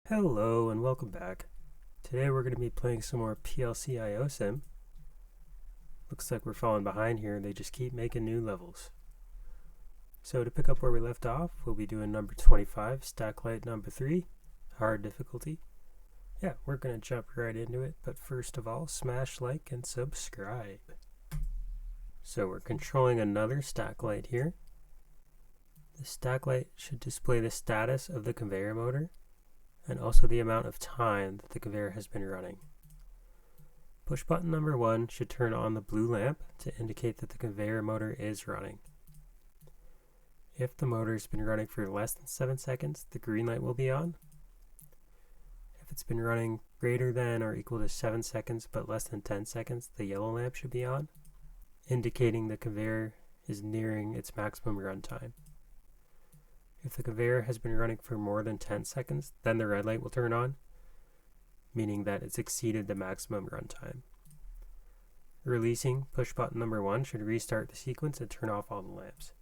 Hello and welcome back. Today we're going to be playing some more PLC IO Sim. Looks like we're falling behind here. They just keep making new levels. So to pick up where we left off, we'll be doing number 25, Stacklight number 3, hard difficulty. Yeah, we're going to jump right into it, but first of all, smash like and subscribe. So we're controlling another Stacklight here. The Stacklight should display the status of the conveyor motor and also the amount of time that the conveyor has been running. Push button number 1 should turn on the blue lamp to indicate that the conveyor motor is running. If the motor has been running for less than 7 seconds, the green light will be on. If it's been running greater than or equal to 7 seconds but less than 10 seconds, the yellow lamp should be on, indicating the conveyor is nearing its maximum run time. If the conveyor has been running for more than 10 seconds, then the red light will turn on, meaning that it's exceeded the maximum runtime. Releasing push button number 1 should restart the sequence and turn off all the lamps.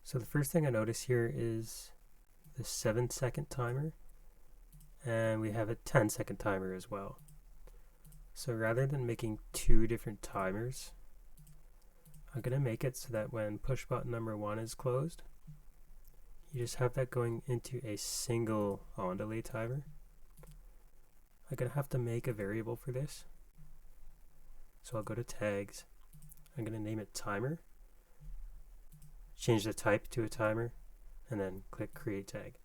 So the first thing I notice here is the 7-second timer, and we have a 10-second timer as well. So rather than making 2 different timers, I'm going to make it so that when push button number 1 is closed, you just have that going into a single on delay timer. I'm going to have to make a variable for this. So I'll go to tags. I'm going to name it timer, change the type to a timer, and then click create tag.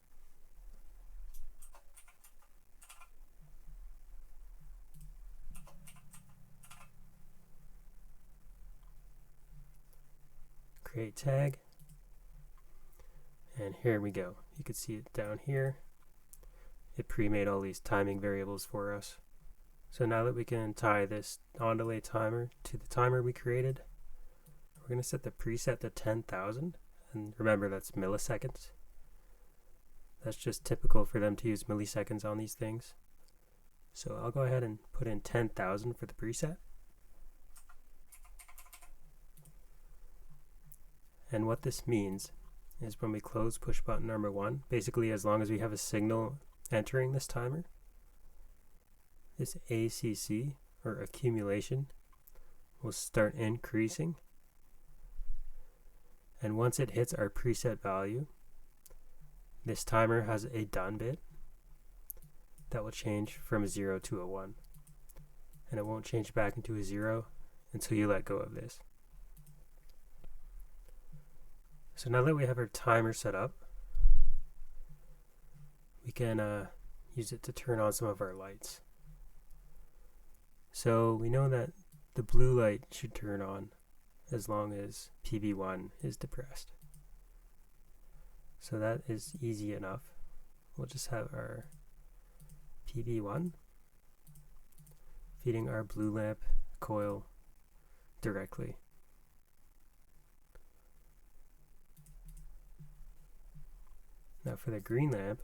Create tag, and here we go. You can see it down here. It pre-made all these timing variables for us. So now that we can tie this on delay timer to the timer we created, we're going to set the preset to 10,000, and remember that's milliseconds. That's just typical for them to use milliseconds on these things. So I'll go ahead and put in 10,000 for the preset. And what this means is when we close push button number 1, basically as long as we have a signal entering this timer, this ACC, or accumulation, will start increasing. And once it hits our preset value, this timer has a done bit that will change from a 0 to a 1. And it won't change back into a 0 until you let go of this. So now that we have our timer set up, we can use it to turn on some of our lights. So we know that the blue light should turn on as long as PB1 is depressed. So that is easy enough. We'll just have our PB1 feeding our blue lamp coil directly. Now for the green lamp,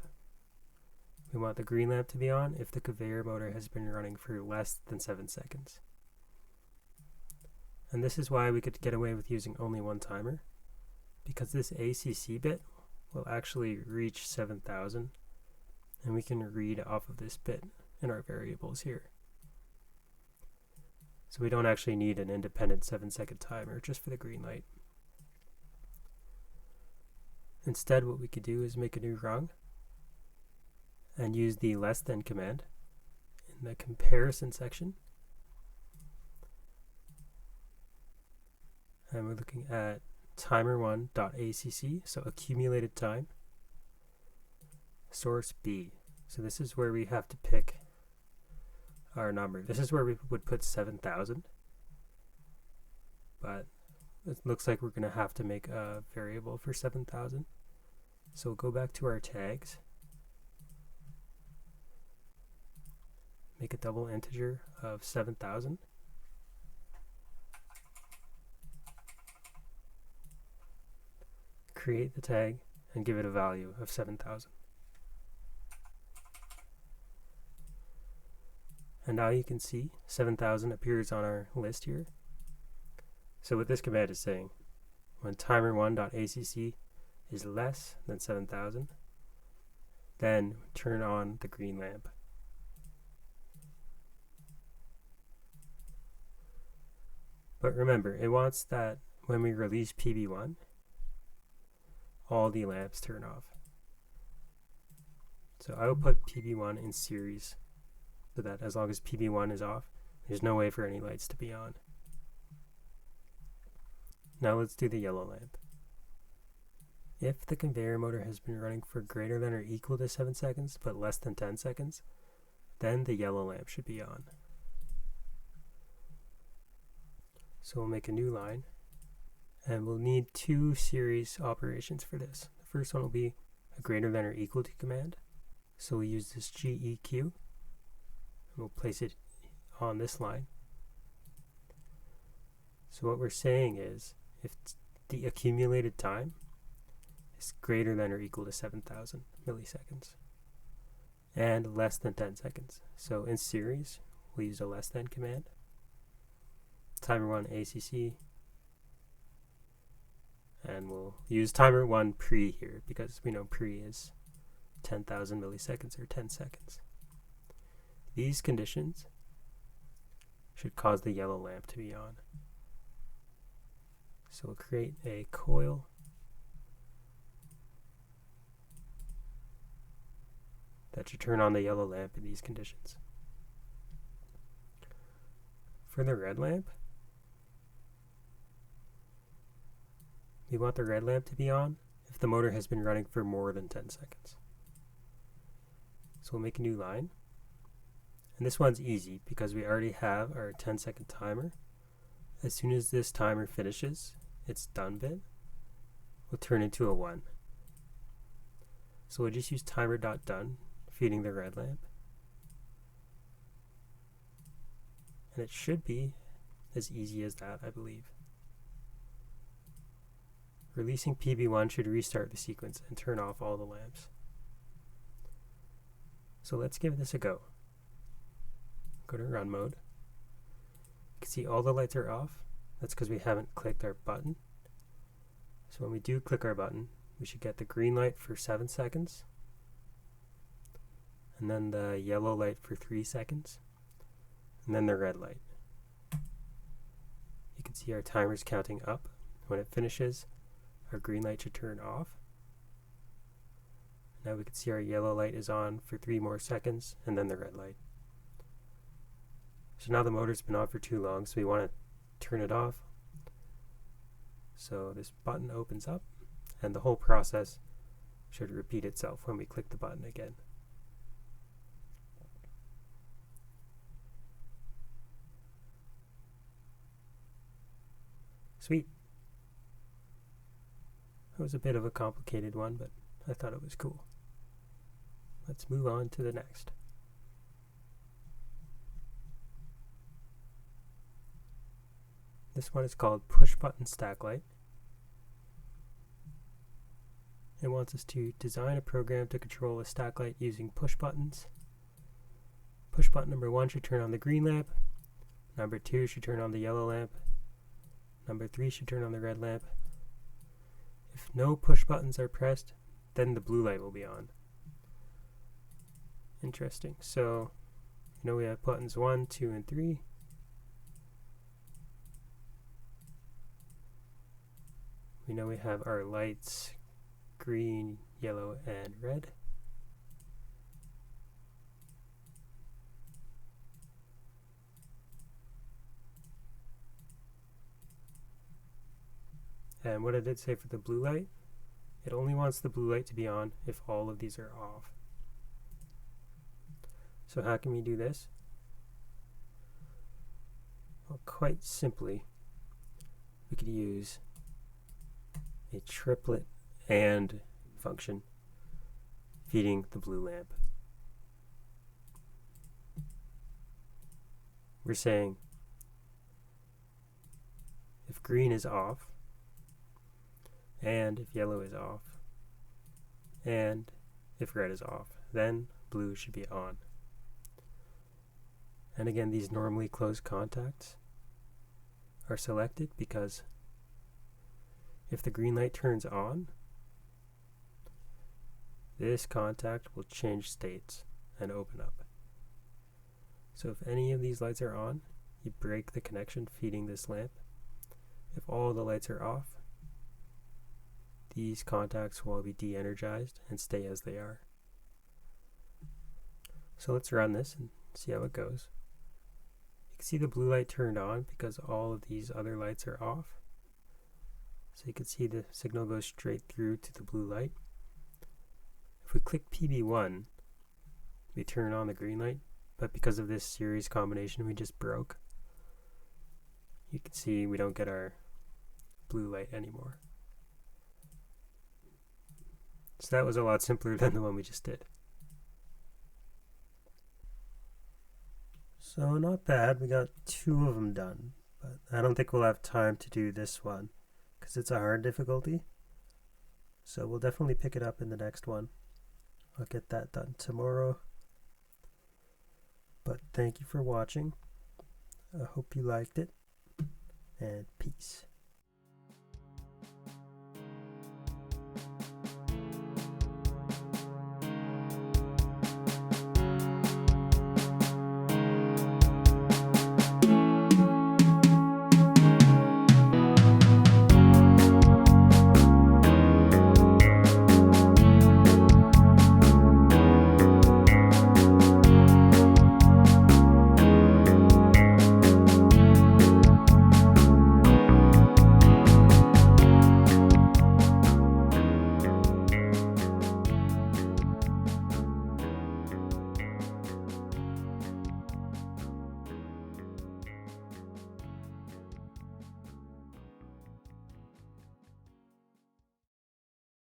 we want the green lamp to be on if the conveyor motor has been running for less than 7 seconds. And this is why we could get away with using only one timer, because this ACC bit will actually reach 7,000, and we can read off of this bit in our variables here. So we don't actually need an independent 7-second timer just for the green light. Instead, what we could do is make a new rung and use the less than command in the comparison section. And we're looking at timer1.acc, so accumulated time, source B. So this is where we have to pick our number. This is where we would put 7,000, but it looks like we're going to have to make a variable for 7,000. So we'll go back to our tags, make a double integer of 7,000, create the tag, and give it a value of 7,000. And now you can see 7,000 appears on our list here. So what this command is saying, when timer1.acc is less than 7,000, then turn on the green lamp. But remember, it wants that when we release PB1, all the lamps turn off. So I will put PB1 in series so that as long as PB1 is off, there's no way for any lights to be on. Now let's do the yellow lamp. If the conveyor motor has been running for greater than or equal to 7 seconds but less than 10 seconds, then the yellow lamp should be on. So we'll make a new line, and we'll need 2 series operations for this. The first one will be a greater than or equal to command. So we'll use this GEQ, and we'll place it on this line. So what we're saying is, if the accumulated time is greater than or equal to 7,000 milliseconds and less than 10 seconds. So in series, we'll use a less than command. Timer 1 ACC, and we'll use timer 1 pre here because we know pre is 10,000 milliseconds or 10 seconds. These conditions should cause the yellow lamp to be on. So we'll create a coil that should turn on the yellow lamp in these conditions. For the red lamp, we want the red lamp to be on if the motor has been running for more than 10 seconds. So we'll make a new line. And this one's easy because we already have our 10-second timer. As soon as this timer finishes its done bit, we'll turn into a 1. So we'll just use timer.done, feeding the red lamp. And it should be as easy as that, I believe. Releasing PB1 should restart the sequence and turn off all the lamps. So let's give this a go. Go to run mode. You can see all the lights are off. That's because we haven't clicked our button. So when we do click our button, we should get the green light for 7 seconds, and then the yellow light for 3 seconds, and then the red light. You can see our timer's counting up. When it finishes, our green light should turn off. Now we can see our yellow light is on for 3 more seconds, and then the red light. So now the motor's been on for too long, so we want to turn it off. So this button opens up, and the whole process should repeat itself when we click the button again. Sweet. That was a bit of a complicated one, but I thought it was cool. Let's move on to the next. This one is called Push Button Stack Light. It wants us to design a program to control a stack light using push buttons. Push button number 1 should turn on the green lamp. Number 2 should turn on the yellow lamp. Number 3 should turn on the red lamp. If no push buttons are pressed, then the blue light will be on. Interesting. So, we have buttons 1, 2, and 3. We know we have our lights green, yellow, and red. And what I did say for the blue light, it only wants the blue light to be on if all of these are off. So how can we do this? Well, quite simply, we could use a triplet AND function feeding the blue lamp. We're saying if green is off, and if yellow is off, and if red is off, then blue should be on. And again, these normally closed contacts are selected because if the green light turns on, this contact will change states and open up. So if any of these lights are on, you break the connection feeding this lamp. If all the lights are off, these contacts will be de-energized and stay as they are. So let's run this and see how it goes. You can see the blue light turned on because all of these other lights are off. So you can see the signal goes straight through to the blue light. If we click PB1, we turn on the green light, but because of this series combination we just broke, you can see we don't get our blue light anymore. So that was a lot simpler than the one we just did. So not bad, we got 2 of them done, but I don't think we'll have time to do this one because it's a hard difficulty. So we'll definitely pick it up in the next one. I'll get that done tomorrow. But thank you for watching. I hope you liked it, and peace.